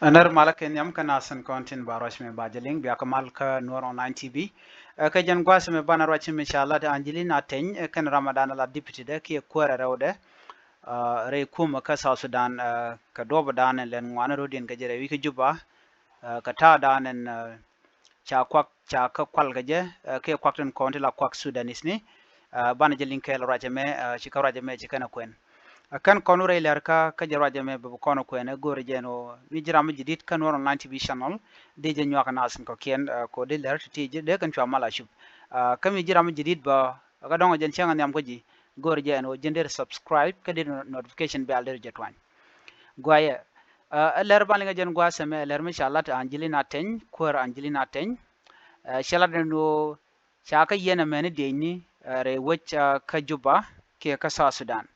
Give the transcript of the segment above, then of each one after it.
Anar malak en yam kana san kontin barosh me bajaling biya kamal ka Noor Online TV. Ka jan gwas me bana roch me inshallah da Angelina Teny kan Ramadan la deputy de ki kwara rawde re kuma ka South Sudan ka doba dan len ngwana rodin ka jere wi ka juba ka ta dan en cha ka kwal ga je ke kwakten konti la kwak Sudanis ni bana jelin ke la roch me chi ka roch me chi kana kwen kan kono ray ler ka jara jame be kono ko ene gore jeno ni jira mi jidit kan wono 90 bi channel de je nyoka nasin ko ken ko de ler ti je de kan chwa mala shub kam mi jira mi jidit ba ga dongo jen chenga nyam ko ji gore jeno jender subscribe ka de notification be alder je twan goye ler balinga jen gwa seme ler mi inshallah ta Angelina Teny ko Angelina Teny shala de no chaka yena mene de ni re wech ka juba ke ka sa Sudan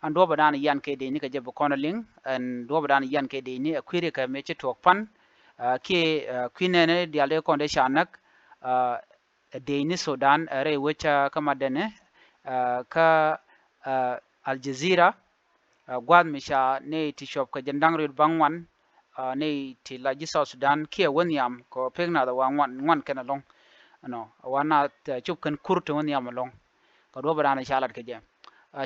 an do badan yan ke de ni ka jebo konoling an do badan yan ke de ni akwire ka meche tok pan ke kwinene dialde konde shanak de ni Sudan re wecha kama dene ka Al Jazeera gwad misha ne ti shop ka jandang rid bangwan ne ti la ji South Sudan ke wonyam ko pegna da wan kana long no wana chup kan kurto wonyam long ko do badan shalat ke jem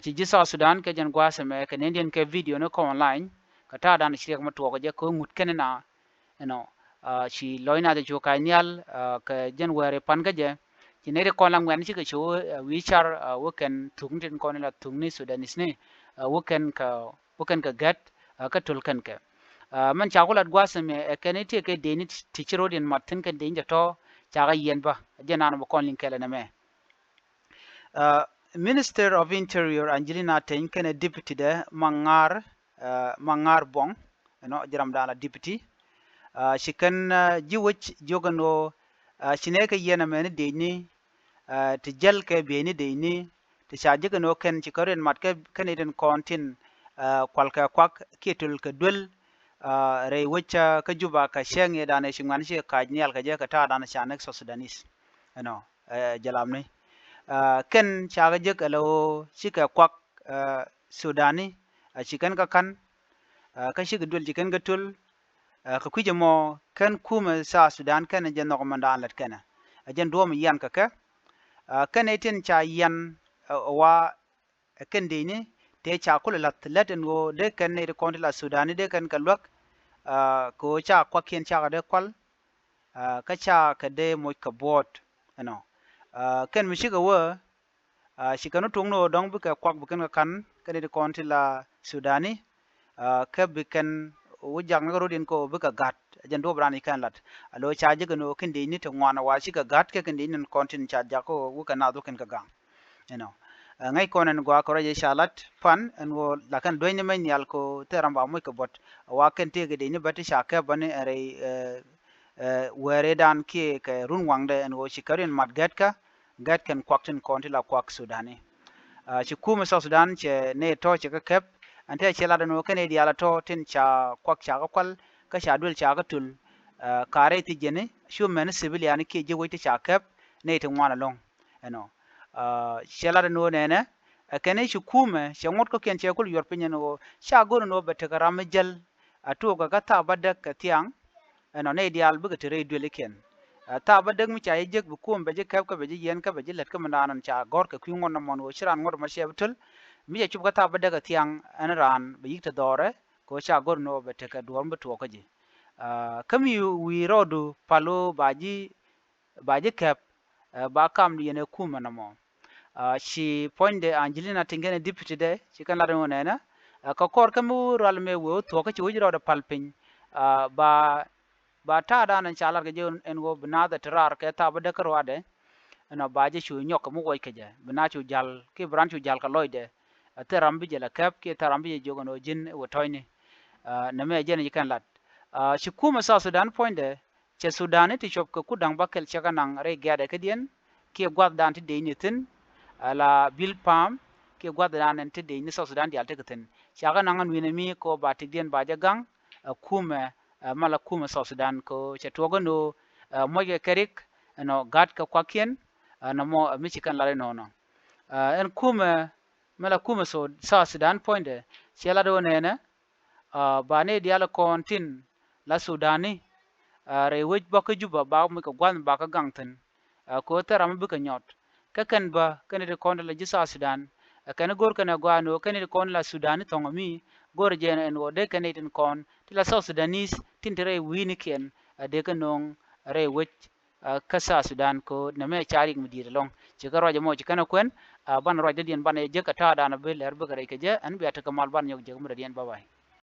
ci ji South Sudan ke jan gwa seme ke Indian ke video no ko online ka ta dan shi ma to ko je ko ngut ken na no ci loina de jo ka nyal ke jan were pan ga je ci ne ko lang wan ci ke cho wi char wo ken tung den ko ne la tung ni Sudanis ne wo ken ka gat ka tul ken ke man cha ko lat gwa seme ke ne te ke de ni ti chiro den matin ke de to cha ga yen ba je na no ko lin kele na me Minister of Interior Angelina Teny kene deputy de Mangar Bong no jiram dala deputy she kan jiwich jogano shine ka yena mene de ni ti jel ke be ni de ni ti sha jigano ken ci karen mat ke kaneden kontin kwalka kwak ketul ka dul re wicha ka juba ka shenge dane shingwan she ka nyal ka je ka ta dana shanek so Sudanis no jalamni ken chaga jek alo shika kwak Sudani chicken ka kan ka shika dul chicken ka tul ka kuje mo ken kuma sa Sudan ken je no mandan lat ken jen do mi yan ka ken etin cha yan wa ken de ni te cha kula lat lat ngo de ken ne ko la Sudani de ken ka lok ko cha kwak ken cha de kwal ka cha ka de mo ka bot no ken mi shiga wo shikano tungno dong buka kwak bukan kan kene de konti la Sudani ke bukan wujang na rodin ko buka gat jan do brani kan lat alo chaje gano kindi ni to ngwana wa shika gat ke kindi nin kontin cha jako wuka na do ken ka gang you know ngai konen gwa ko raje shalat fan en wo lakan doyne men yal ko teramba mo ko bot wa ken te gede ni bati shaka bane are were dan ke run wangde en wo shikarin mat gat ken kwaktin konti la kwak Sudani ci kuma South Sudan ce ne to ce ka kep ante ce la no kene di ala to tin cha kwak cha ka kwal ka sha dul cha ka tul kare ti jene shu men civilian ke je wote cha kep ne tin wana long eno ce la no ne ne kene ci kuma ce ngot ko ken ce kul yor pinyen no sha go no be te karam jel atu ga ta badda ka tiang eno ne di al bu ga tere dul ken ta ba deg mi cha yek bu kum be je kap ka be je yen ka be je let ka manan cha gor ka kwi ngon na mon wo chiran ngor ma she betul mi je chup ka ta ba deg tiang an ran be yik ta dore ko cha gor no be te ka duom be to ka je kam yu wi rodu palo baji kap ba kam ni ne kum na mo shi point de Angelina tingene deputy de shi kan la no ne na ka kor ka mu ral me wo to ka chi wo ro da palpin ba ba ta da nan chalar ke jon en go bna da trar ke ta ba de karwade no ba je chu nyok mu go ke je bna chu jal ke bran chu jal ka loide teram bi je la kap ke teram bi je gono jin wo toyni na me je ni kan lat shi kuma sa Sudan point de che Sudan ti chop ko kudang bakel chaka nang re gade ke dien ke gwad dan ti de ni tin la bil pam ke gwad dan ti de ni sa Sudan di alte ke tin chaka nang an wini mi ko ba ti dien ba je gang kuma mala kuma South Sudan ko che togo no moje kerik no gat ka kwakien no mo michikan la no no en kuma mala kuma so South Sudan point che la do ne na ba ne diala kontin la Sudani re wej ba ka juba ba mi ka gwan ba ka gangten ko tara mi ka nyot ka kan ba kan de kon la jisa Sudan kan gor kan gwano kan de kon la Sudan tongomi gor jen en wo de kan den kon ti la South Sudanese tin tere wini ken de ka nong re wej kasa Sudan ko na me chari mi dir long ci ka roja mo ci kana kwen ban roja dien ban je ka ta da na be ler be ka re ke je an bi ta kamal ban yok je mu dien bye bye